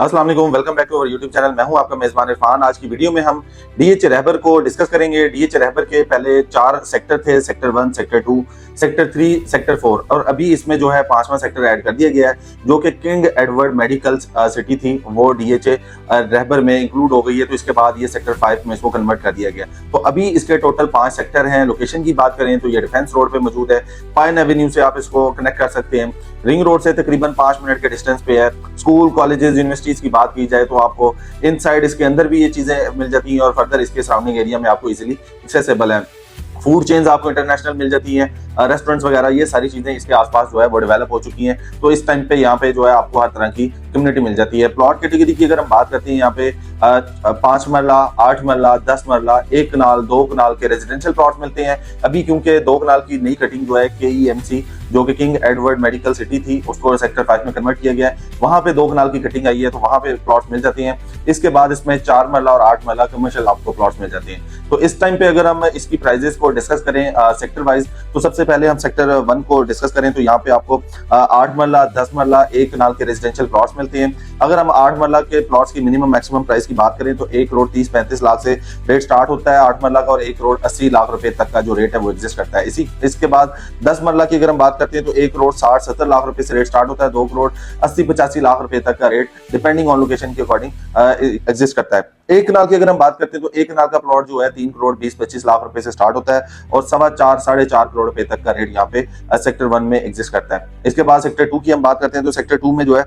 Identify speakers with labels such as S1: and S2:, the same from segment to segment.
S1: अस्सलाम वालेकुम, welcome back to our YouTube channel. मैं हूं आपका मेजबान इरफान। आज की वीडियो में हम डीएच रहबर को डिस्कस करेंगे। डीएच रहबर के पहले 4 सेक्टर थे, सेक्टर 1, सेक्टर 2, सेक्टर 3, सेक्टर 4 और अभी इसमें जो है 5वां सेक्टर ऐड कर दिया गया है जो कि किंग एडवर्ड मेडिकल सिटी थी, वो डीएच रहबर में इंक्लूड हो गई है। तो इसके बाद ये सेक्टर 5 में इसको कन्वर्ट कर दिया गया। तो अभी इसके टोटल 5 सेक्टर हैं। लोकेशन की बात करें तो ये डिफेंस रोड पे मौजूद है। पाइन एवेन्यू से आप इसको कनेक्ट कर सकते हैं। रिंग रोड से तकरीबन 5 मिनट के डिस्टेंस पे है। स्कूल, कॉलेजेस, यूनिवर्सिटीज की बात की जाए तो आपको इनसाइड इसके अंदर भी ये चीजें मिल जाती हैं और फर्दर इसके सराउंडिंग एरिया में आपको इजीली एक्सेसिबल है। फूड चेन्स आपको इंटरनेशनल मिल जाती हैं, रेस्टोरेंट्स वगैरह, ये सारी चीजें इसके आसपास जो है वो डेवलप हो चुकी हैं। तो इस टाइम पे यहाँ पे जो है आपको हर तरह की कम्युनिटी मिल जाती है। प्लॉट कैटेगरी की अगर हम बात करते हैं, यहाँ पे 5 मरला, 8 मरला, 10 मरला, 1 कनाल, 2 कनाल के रेजिडेंशियल प्लॉट मिलते हैं। अभी क्योंकि 2 कनाल की नई कटिंग जो है KEMC जो कि किंग एडवर्ड मेडिकल सिटी थी उसको सेक्टर 5 में कन्वर्ट किया गया है, वहां पे 2 कनाल की कटिंग आई है, तो वहां पे प्लॉट मिल जाते हैं। इसके बाद इसमें 4 मरला और 8 मरला कमर्शियल आपको प्लॉट्स मिल जाते हैं। तो इस टाइम पे अगर हम इसकी प्राइजेस को डिस्कस करें सेक्टर वाइज, तो सबसे पहले हम सेक्टर 1 को डिस्कस करें तो यहाँ पे आपको 8 मरला, 10 मरला, 1 कनाल के रेजिडेंशियल प्लॉट्स मिलते हैं। अगर हम 8 मरला के प्लॉट्स की मिनिमम मैक्सिमम प्राइस की बात करें तो 1 करोड़ 30-35 लाख से रेट स्टार्ट होता है 8 मरला का, और 1 करोड़ 80 लाख रुपए तक का जो रेट है वो एग्जिस्ट करता है। इसके बाद 10 मरला की अगर हम बात करते हैं तो 1 करोड़ 60-70 लाख रुपए से रेट स्टार्ट होता है, 2 करोड़ 80-85 लाख रुपए तक का रेट डिपेंडिंग ऑन लोकेशन के अकॉर्डिंग एग्जिस्ट करता है। 1 कनाल की अगर हम बात करते हैं तो 1 कनाल का प्लॉट जो है 3 करोड़ 20-25 लाख रुपए से स्टार्ट होता है और 4.25-4.5 करोड़ रुपए तक का रेट यहाँ पे सेक्टर 1 में एग्जिस्ट करता है। इसके बाद सेक्टर 2 की हम बात करते हैं तो सेक्टर 2 में जो है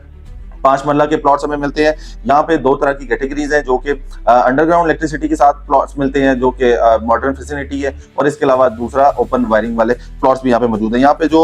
S1: 5 मरला के प्लॉट्स हमें मिलते हैं। यहाँ पे 2 तरह की कैटेगरीज हैं, जो कि अंडरग्राउंड इलेक्ट्रिसिटी के साथ प्लॉट्स मिलते हैं जो कि मॉडर्न फैसिलिटी है, और इसके अलावा दूसरा ओपन वायरिंग वाले प्लॉट्स भी यहाँ पे मौजूद हैं। यहाँ पे जो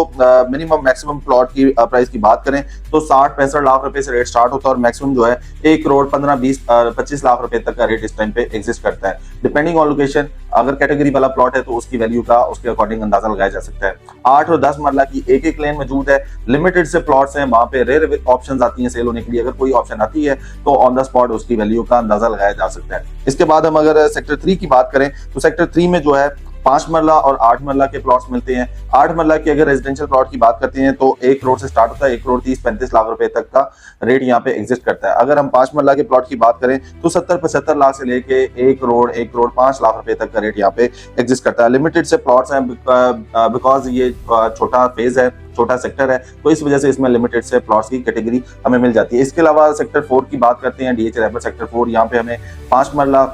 S1: मिनिमम मैक्सिमम प्लॉट की प्राइस की बात करें तो 60-65 लाख रुपए से रेट स्टार्ट होता है और मैक्सिमम जो है 1 करोड़ 15-20-25 लाख रुपए तक का रेट इस टाइम पे एग्जिस्ट करता है। डिपेंडिंग ऑन लोकेशन, अगर कैटेगरी वाला प्लॉट है तो उसकी वैल्यू का उसके अकॉर्डिंग अंदाजा लगाया जा सकता है। 8 और 10 मरला की एक लेन मौजूद है। लिमिटेड से प्लॉट्स हैं, वहां पे रेयर ऑप्शंस आती हैं सेल होने के लिए। अगर कोई ऑप्शन आती है तो ऑन द स्पॉट उसकी वैल्यू का अंदाजा लगाया जा सकता है। इसके बाद हम अगर सेक्टर 3 की बात करें तो सेक्टर 3 में जो है 5 मरला और 8 मरला के प्लॉट्स मिलते हैं। 8 मरला की अगर रेजिडेंशियल प्लॉट की बात करते हैं तो 1 करोड़ से स्टार्ट होता है, 1 करोड़ 30-35 लाख रुपए तक का रेट यहाँ पे एग्जिस्ट करता है। अगर हम 5 मरला के प्लॉट की बात करें तो 70-75 लाख से लेके 1 करोड़ 5 लाख रुपए तक का रेट यहाँ पे एग्जिस्ट करता है। लिमिटेड से प्लॉट्स हैं बिकॉज ये छोटा फेज है, छोटा सेक्टर है, तो इस वजह से इसमें लिमिटेड से प्लॉट्स की कैटेगरी हमें मिल जाती है। इसके अलावा सेक्टर 4 की बात करते हैं, डीएच रहबर सेक्टर 4, यहाँ पे हमें 5 मरला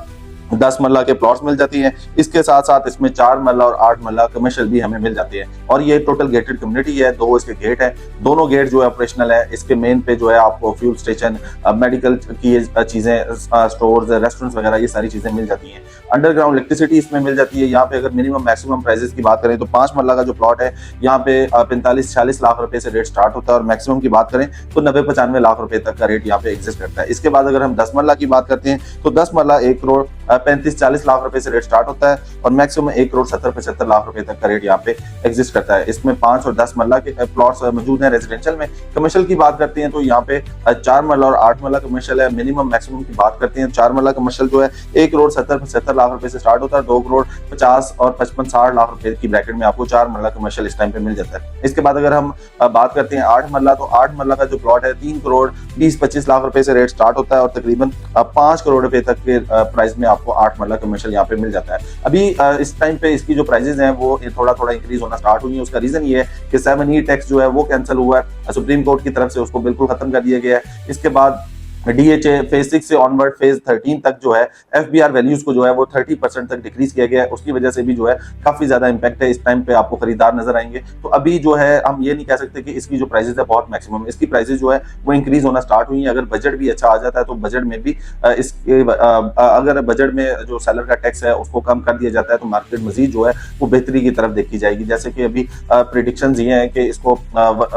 S1: 10 मरला के प्लॉट्स मिल जाती हैं। इसके साथ साथ इसमें 4 मरला और 8 मरला कमर्शियल भी हमें मिल जाते हैं, और ये टोटल गेटेड कम्युनिटी है। 2 इसके गेट हैं, दोनों गेट जो है ऑपरेशनल है। इसके मेन पे जो है आपको फ्यूल स्टेशन, मेडिकल की चीजें, स्टोर्स, रेस्टोरेंट्स वगैरह ये सारी चीजें मिल जाती हैं। अंडरग्राउंड इलेक्ट्रिसिटी इसमें मिल जाती है। यहाँ पे अगर मिनिमम मैक्सिमम प्राइसेस की बात करें तो 5 मरला का जो प्लॉट है यहाँ पे 45-46 लाख रुपए से रेट स्टार्ट होता है, और मैक्सिमम की बात करें तो 90-95 लाख रुपए तक का रेट यहाँ पे एग्जिस्ट करता है। इसके बाद अगर हम 10 मरला की बात करते हैं तो 10 मरला 1 करोड़ 35-40 लाख रुपए से रेट स्टार्ट होता है और मैक्सिमम 1 करोड़ 70-75 लाख रुपए तक का रेट यहाँ पे एग्जिस्ट करता है। इसमें 5 और 10 मरला के प्लॉट्स मौजूद हैं रेजिडेंशियल में। कमर्शियल की बात करते हैं तो यहाँ पे 4 मरला और 8 मरला कमर्शियल है। मिनिमम मैक्सिमम की बात करते हैं, 4 मरला कमर्शियल जो है 1 करोड़ 70-75 लाख रुपए से स्टार्ट होता है, 2 करोड़ 50 और 55-60 लाख रुपए की ब्रैकेट में आपको 4 मरला कमर्शियल इस टाइम पे मिल जाता है। इसके बाद अगर हम बात करते हैं 8 मरला, तो 8 मरला का जो प्लॉट है 3 करोड़ 20-25 लाख रुपए से रेट स्टार्ट होता है और तकरीबन 5 करोड़ रुपए तक के प्राइस में आपको 8 मरला कमर्शियल यहाँ पे मिल जाता है। अभी इस टाइम पे इसकी जो प्राइसेस हैं वो थोड़ा इंक्रीज होना स्टार्ट हुई है। उसका रीजन ये है कि 7E टैक्स जो है वो कैंसिल हुआ है, सुप्रीम कोर्ट की तरफ से उसको बिल्कुल खत्म कर दिया गया है। इसके बाद डीएचए फेज 6 से ऑनवर्ड फेज 13 तक जो है एफबीआर वैल्यूज को जो है वो 30% तक डिक्रीज किया गया है। उसकी वजह से भी जो है काफी ज्यादा इंपैक्ट है। इस टाइम पे आपको खरीदार नजर आएंगे। तो अभी जो है हम ये नहीं कह सकते कि इसकी जो प्राइसेस है बहुत मैक्सिमम, इसकी प्राइसेस जो है वो इंक्रीज होना स्टार्ट हुई है। अगर बजट भी अच्छा आ जाता है तो बजट में भी अगर बजट में जो सेलर का टैक्स है उसको कम कर दिया जाता है तो मार्केट मजीद जो है वो बेहतरी की तरफ देखी जाएगी। जैसे कि अभी प्रिडिक्शंस ये हैं कि इसको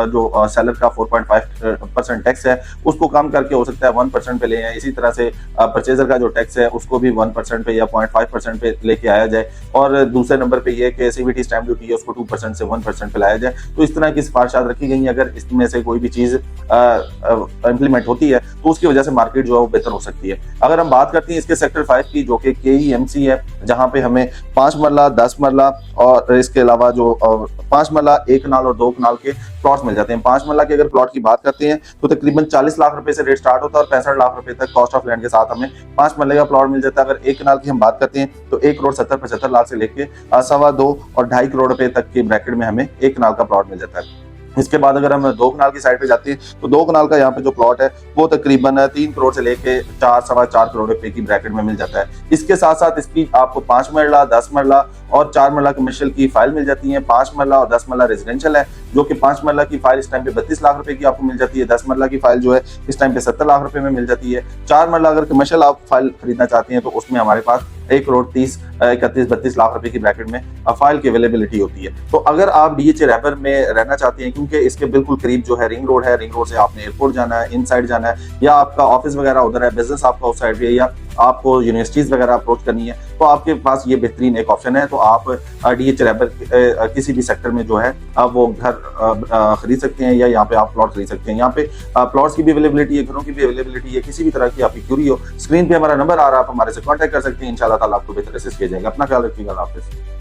S1: जो सेलर का 4.5% टैक्स है उसको कम करके हो सकता है 1% पे ले आए। इसी तरह से परचेजर का जो टैक्स है उसको भी 1% पे या 0.5% पे लेके आया जाए, और दूसरे नंबर पे ये कि सीवीटी स्टैंप ड्यूटी है उसको 2% से 1% पे लाया जाए। तो इस तरह की सिफारिशात रखी गई हैं। अगर इसमें से कोई भी चीज इंप्लीमेंट होती है तो उसकी वजह से मार्केट जो है वो बेहतर हो सकती है। अगर हम बात करते हैं इसके सेक्टर 5 की, जो कि KEMC है, जहां पे हमें 5 मरला 10 मरला और इसके अलावा जो 5 मरला 1 कनाल और 2 कनाल के प्लॉट्स मिल जाते हैं। 5 मरला के अगर प्लॉट की बात करते हैं तो तकरीबन 40 लाख रुपए से रेट स्टार्ट होता है और 65 लाख रुपए तक कॉस्ट ऑफ लैंड के साथ हमें 5 मरले का प्लॉट मिल जाता है। अगर 1 कनाल की हम बात करते हैं तो 1,70,75 लाख से लेके 2.25 और 2.5 करोड़ रुपए तक के ब्रैकेट में हमें 1 कनाल का प्लॉट मिल जाता है। इसके बाद अगर हम 2 कनाल की साइड पे जाते हैं तो 2 कनाल का यहाँ पे जो प्लॉट है वो तकरीबन 3 करोड़ से लेके 4-4.25 करोड़ रुपए की ब्रैकेट में मिल जाता है। इसके साथ साथ इसकी आपको 5 मरला, 10 मरला और 4 मरला कमर्शियल की फाइल मिल जाती है। 5 मरला और 10 मरला रेजिडेंशियल है, जो कि 5 मरला की फाइल इस टाइम पे 32 लाख रुपए की आपको मिल जाती है। 10 मरला की फाइल जो है इस टाइम पे 70 लाख रुपए में मिल जाती है। 4 मरला अगर कमर्शियल आप फाइल खरीदना चाहते हैं तो उसमें हमारे पास 1,30,31,32 लाख रुपए की ब्रैकेट में फाइल की अवेलेबिलिटी होती है। तो अगर आप डीएचए रहबर में रहना चाहते हैं, क्योंकि इसके बिल्कुल करीब जो है रिंग रोड है, रिंग रोड से आपने एयरपोर्ट जाना है, इन साइड जाना है, या आपका ऑफिस वगैरह उधर है, बिजनेस आपका उस साइड पे है, या आपको यूनिवर्सिटीज वगैरह अप्रोच करनी है, तो आपके पास ये बेहतरीन एक ऑप्शन है। तो आप डीएचए रहबर किसी भी सेक्टर में जो है आप वो घर खरीद सकते हैं, या यहाँ पे आप प्लॉट खरीद सकते हैं। यहाँ पे प्लॉट्स की भी अवेलेबिलिटी है, घरों की भी अवेलेबिलिटी है। किसी भी तरह की आपकी क्यूरी हो, स्क्रीन पे हमारा नंबर आ रहा है, आप हमारे से कॉन्टैक्ट कर सकते हैं। इंशाल्लाह ताला आपको बेहतर असिस्ट किया जाएगा। अपना ख्याल रखिएगा। हाफिज़।